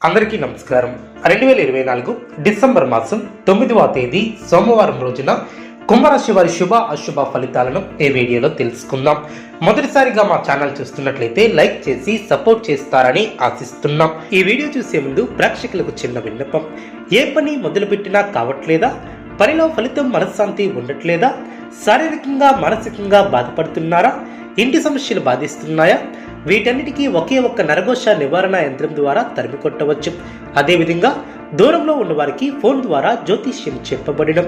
అందరికీ నమస్కారం. 2024 డిసెంబర్ మాసం 9వ తేదీ సోమవారం రోజున కుంభరాశి వారి శుభ అశుభ ఫలితాలను ఈ వీడియోలో తెలుసుకుందాం. మొదటిసారిగా మా ఛానల్ చూస్తున్నట్లయితే లైక్ చేసి సపోర్ట్ చేస్తారని ఆశిస్తున్నాం. ఈ వీడియో చూసే ముందు ప్రేక్షకులకు చిన్న విన్నపం. ఏ పని మొదలుపెట్టినా కావట్లేదా? పనిలో ఫలితం మనశ్శాంతి ఉండట్లేదా? శారీరకంగా మానసికంగా బాధపడుతున్నారా? ఇంటి సమస్యలు బాధిస్తున్నాయా? వీటన్నిటికీ ఒకే ఒక్క నరఘోష నివారణ యంత్రం ద్వారా తరిమి కొట్టవచ్చు. అదేవిధంగా దూరంలో ఉన్న వారికి ఫోన్ ద్వారా జ్యోతిష్యం చెప్పబడిన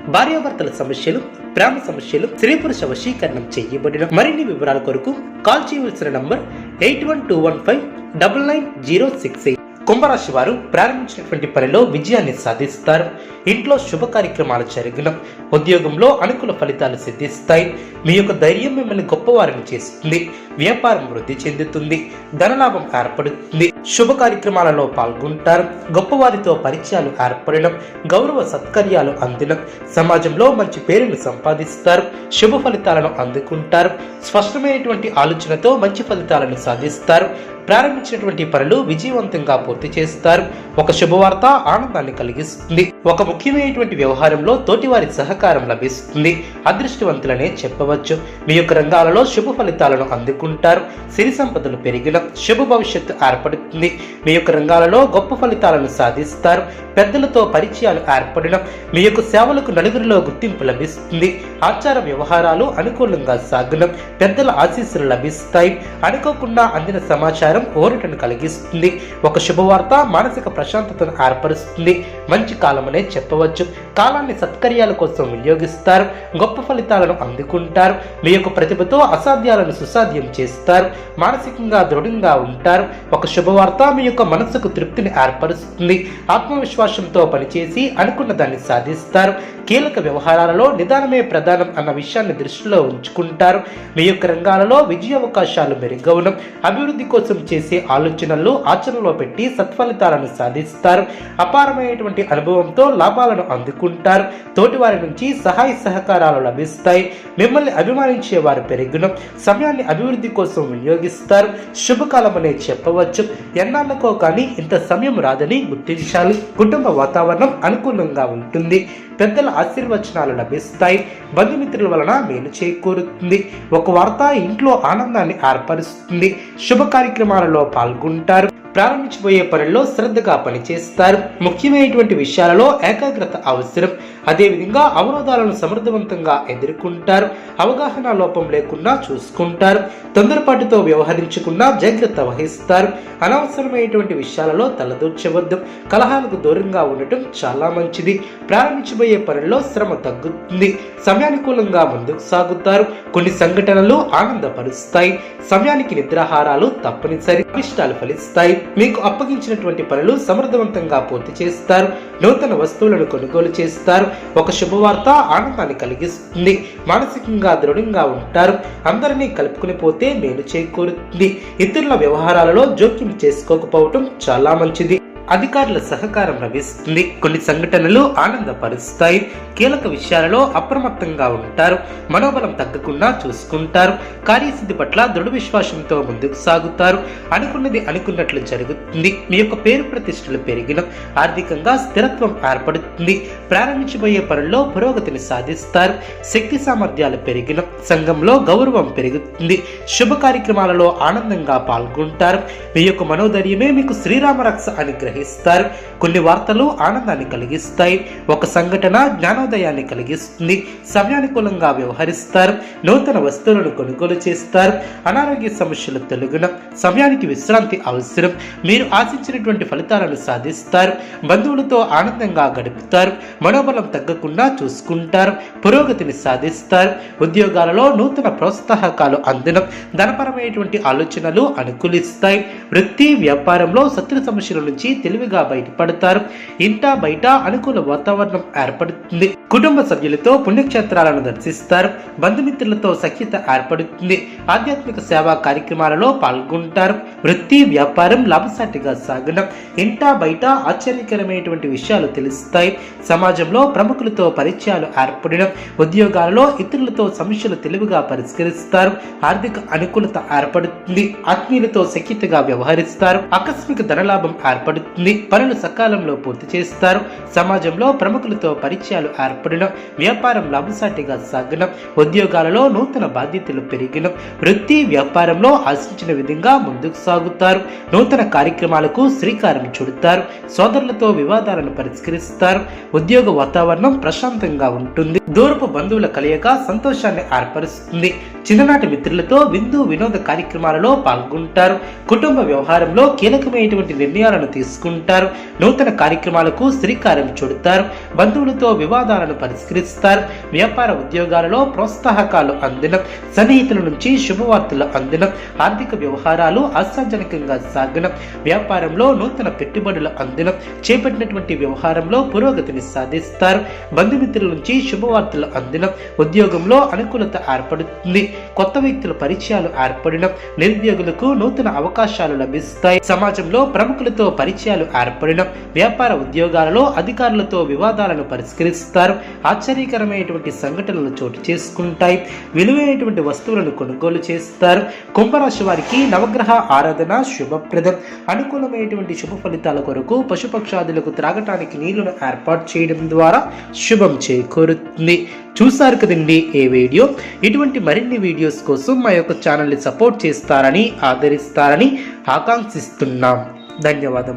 భార్యాభర్తల సమస్యలు, ప్రేమ సమస్యలు, స్త్రీ పురుష వశీకరణం చేయబడిన మరిన్ని వివరాల కొరకు కాల్ చేయవలసిన నంబర్ 8121599068. కుంభరాశి వారు ప్రారంభించినటువంటి పనిలో విజయాన్ని సాధిస్తారు. ఇంట్లో శుభ కార్యక్రమాలు జరిగిన, ఉద్యోగంలో అనుకూల ఫలితాలు సిద్ధిస్తాయి. మీ యొక్క ధైర్యం మిమ్మల్ని గొప్పవారిని చేస్తుంది. వ్యాపారం వృద్ధి చెందుతుంది. ధనలాభం ఏర్పడుతుంది. శుభ కార్యక్రమాలలో పాల్గొంటారు. గొప్పవారితో పరిచయాలు ఏర్పడడం, గౌరవ సత్కర్యాలు అందడం, సమాజంలో మంచి పేరును సంపాదిస్తారు. శుభ ఫలితాలను అందుకుంటారు. స్పష్టమైనటువంటి ఆలోచనతో మంచి ఫలితాలను సాధిస్తారు. ప్రారంభించినటువంటి పనులు విజయవంతంగా పూర్తి చేస్తారు. ఒక శుభవార్త ఆనందాన్ని కలిగిస్తుంది. ఒక ముఖ్యమైనటువంటి వ్యవహారంలో తోటివారి సహకారం లభిస్తుంది. అదృష్టవంతులనే చెప్పవచ్చు. మీ యొక్క రంగాలలో శుభ ఫలితాలను అందుకుంటారు. సిరి సంపదలు పెరిగిన, శుభ భవిష్యత్తు ఏర్పడుతుంది. మీ యొక్క రంగాలలో గొప్ప ఫలితాలను సాధిస్తారు. పెద్దలతో పరిచయాలు ఏర్పడిన, మీ యొక్క సేవలకు నలుగురిలో గుర్తింపు లభిస్తుంది. ఆచార వ్యవహారాలు అనుకూలంగా సాగడం, పెద్దల ఆశీస్సులు లభిస్తాయి. అనుకోకుండా అందిన సమాచారం ఓరటను కలిగిస్తుంది. ఒక శుభవార్త మానసిక ప్రశాంతతను ఏర్పరుస్తుంది. మంచి కాలమనే చెప్పవచ్చు. కాలాన్ని సత్కర్యాల కోసం వినియోగిస్తారు. గొప్ప ఫలితాలను అందుకుంటారు. మీ యొక్క ప్రతిభతో అసాధ్యాలను సుసాధ్యం చేస్తారు. మానసికంగా దృఢంగా ఉంటారు. ఒక శుభవార్త మీ యొక్క మనసుకు తృప్తిని ఏర్పరుస్తుంది. ఆత్మవిశ్వాసంతో పనిచేసి అనుకున్న దాన్ని సాధిస్తారు. కీలక వ్యవహారాలలో నిదానమే ప్రధానం అన్న విషయాన్ని దృష్టిలో ఉంచుకుంటారు. మీ యొక్క రంగాలలో విజయ అవకాశాలు మెరుగవడం, అభివృద్ధి కోసం చేసే ఆలోచనలు ఆచరణలో పెట్టి సత్ఫలితాలను సాధిస్తారు. అపారమైనటువంటి అనుభవంతో లాభాలను అందుకుంటారు. తోటివారి నుంచి సహాయ సహకారాలు లభిస్తాయి. మిమ్మల్ని అభిమానించే వారు పెరిగిన, సమయాన్ని అభివృద్ధి కోసం వినియోగిస్తారు. శుభకాలమనే చెప్పవచ్చు. ఎన్నాళ్ళకో కానీ ఇంత సమయం రాదని గుర్తించాలి. కుటుంబ వాతావరణం అనుకూలంగా ఉంటుంది. పెద్దల ఆశీర్వచనాలు లభిస్తాయి. బంధుమిత్రుల వలన మేలు చేకూరుతుంది. ఒక వార్త ఇంట్లో ఆనందాన్ని ఏర్పరుస్తుంది. శుభ కార్యక్రమాలలో పాల్గొంటారు. ప్రారంభించబోయే పనుల్లో శ్రద్ధగా పనిచేస్తారు. ముఖ్యమైనటువంటి విషయాలలో ఏకాగ్రత అవసరం. అదేవిధంగా అవరోధాలను సమర్థవంతంగా ఎదుర్కొంటారు. అవగాహన లోపం లేకుండా చూసుకుంటారు. తొందరపాటుతో వ్యవహరించకుండా జాగ్రత్త వహిస్తారు. అనవసరమైనటువంటి విషయాలలో తలదూర్చవద్దు. కలహాలకు దూరంగా ఉండటం చాలా మంచిది. ప్రారంభించబోయే పనుల్లో శ్రమ తగ్గుతుంది. సమయానుకూలంగా ముందుకు సాగుతారు. కొన్ని సంఘటనలు ఆనందపరుస్తాయి. సమయానికి నిద్రాహారాలు తప్పనిసరి. ఇష్టాలు ఫలిస్తాయి. మీకు అప్పగించినటువంటి పనులు సమర్థవంతంగా పూర్తి చేస్తారు. నూతన వస్తువులను కొనుగోలు చేస్తారు. ఒక శుభవార్త ఆనందాన్ని కలిగిస్తుంది. మానసికంగా దృఢంగా ఉంటారు. అందరినీ కలుపుకుని పోతే మేలు చేకూరుతుంది. ఇతరుల వ్యవహారాలలో జోక్యం చేసుకోకపోవటం చాలా మంచిది. అధికారుల సహకారం లభిస్తుంది. కొన్ని సంఘటనలు ఆనందపరుస్తాయి. కీలక విషయాలలో అప్రమత్తంగా ఉంటారు. మనోబలం తగ్గకుండా చూసుకుంటారు. కార్యసిద్ధి పట్ల దృఢ విశ్వాసంతో ముందుకు సాగుతారు. అనుకున్నది అనుకున్నట్లు జరుగుతుంది. మీ యొక్క పేరు ప్రతిష్టలు పెరిగిన, ఆర్థికంగా స్థిరత్వం ఏర్పడుతుంది. ప్రారంభించబోయే పనుల్లో పురోగతిని సాధిస్తారు. శక్తి సామర్థ్యాలు పెరిగిన, సంఘంలో గౌరవం పెరుగుతుంది. శుభ కార్యక్రమాలలో ఆనందంగా పాల్గొంటారు. మీ యొక్క మనోధైర్యమే మీకు శ్రీరామ రక్ష అనుగ్రహిస్తారు. కొన్ని వార్తలు ఆనందాన్ని కలిగిస్తాయి. ఒక సంఘటన జ్ఞానోదయాన్ని కలిగిస్తుంది. సమయానుకూలంగా వ్యవహరిస్తారు. నూతన వస్తువులను కొనుగోలు చేస్తారు. అనారోగ్య సమస్యలు తొలగిన, సమయానికి విశ్రాంతి అవసరం. మీరు ఆశించినటువంటి ఫలితాలను సాధిస్తారు. బంధువులతో ఆనందంగా గడుపుతారు. మనోబలం తగ్గకుండా చూసుకుంటారు. పురోగతిని సాధిస్తారు. ఉద్యోగాలలో నూతన ప్రోత్సాహకాలు అందడం, ధనపరమైనటువంటి ఆలోచనలు అనుకూలిస్తాయి. వృత్తి వ్యాపారంలో శత్రు సమస్యల నుంచి తెలివిగా బయటపడతారు. ఇంటా బయట అనుకూల వాతావరణం ఏర్పడుతుంది. కుటుంబ సభ్యులతో పుణ్యక్షేత్రాలను దర్శిస్తారు. బంధుమిత్రులతో సఖ్యత ఏర్పడుతుంది. ఆధ్యాత్మిక సేవా కార్యక్రమాలలో పాల్గొంటారు. వృత్తి వ్యాపారం లాభసాటిగా సాగడం, ఇంటా బయట ఆశ్చర్యకరమైనటువంటి విషయాలు తెలుస్తాయి. సమాజంలో ప్రముఖులతో పరిచయాలు ఏర్పడడం, ఉద్యోగాలలో ఇతరులతో సమస్యలు తెలివిగా పరిష్కరిస్తారు. ఆర్థిక అనుకూలత ఏర్పడుతుంది. ఆత్మీయులతో సఖ్యతగా వ్యవహరిస్తారు. ఆకస్మిక ధనలాభం ఏర్పడుతుంది. ఏర్పడుతుంది. పనులు సకాలంలో పూర్తి చేస్తారు. సమాజంలో ప్రముఖులతో పరిచయాలు ఏర్పడిన, వ్యాపారం లాభసాటిగా సాగిన, ఉద్యోగాలలో నూతన బాధ్యతలు పెరిగిన, వృత్తి వ్యాపారంలో ఆశించిన విధంగా ముందుకు సాగుతారు. నూతన కార్యక్రమాలకు శ్రీకారం చుడతారు. సోదరులతో వివాదాలను పరిష్కరిస్తారు. ఉద్యోగ వాతావరణం ప్రశాంతంగా ఉంటుంది. దూరపు బంధువుల కలయిక సంతోషాన్ని ఏర్పరుస్తుంది. చిన్ననాటి మిత్రులతో విందు వినోద కార్యక్రమాలలో పాల్గొంటారు. కుటుంబ వ్యవహారంలో కీలకమైనటువంటి నిర్ణయాలను తీసుకుంటారు. నూతన కార్యక్రమాలకు శ్రీకారం చుడతారు. బంధువులతో వివాదాలను పరిష్కరిస్తారు. వ్యాపార ఉద్యోగాలలో ప్రోత్సాహకాలు అందిన, సన్నిహితుల నుంచి శుభవార్తలు అందిన, ఆర్థిక వ్యవహారాలు ఆశాజనకంగా సాగిన, వ్యాపారంలో నూతన పెట్టుబడులు అందిన, చేపట్టినటువంటి వ్యవహారంలో పురోగతిని సాధిస్తారు. బంధుమిత్రుల నుంచి శుభవార్తలు అందిన, ఉద్యోగంలో అనుకూలత ఏర్పడుతుంది. కొత్త వ్యక్తుల పరిచయాలు ఏర్పడిన, నిరుద్యోగులకు నూతన అవకాశాలు లభిస్తాయి. సమాజంలో ప్రముఖులతో పరిచయాలు ఏర్పడిన, వ్యాపార ఉద్యోగాలలో అధికారులతో వివాదాలను పరిష్కరిస్తారు. ఆశ్చర్యకరమైనటువంటి సంఘటనలు చోటు చేసుకుంటాయి. విలువైనటువంటి వస్తువులను కొనుగోలు చేస్తారు. కుంభరాశి వారికి నవగ్రహ ఆరాధన శుభప్రదం. అనుకూలమైనటువంటి శుభ ఫలితాల కొరకు పశుపక్షాదులకు త్రాగటానికి నీళ్లను ఏర్పాటు చేయడం ద్వారా శుభం చేకూరుతుంది. చూసారు కదండి ఈ వీడియో. ఇటువంటి మరిన్ని వీడియోస్ కోసం మా యొక్క ఛానల్ని సపోర్ట్ చేస్తారని, ఆదరిస్తారని ఆకాంక్షిస్తున్నాం. ధన్యవాదములు.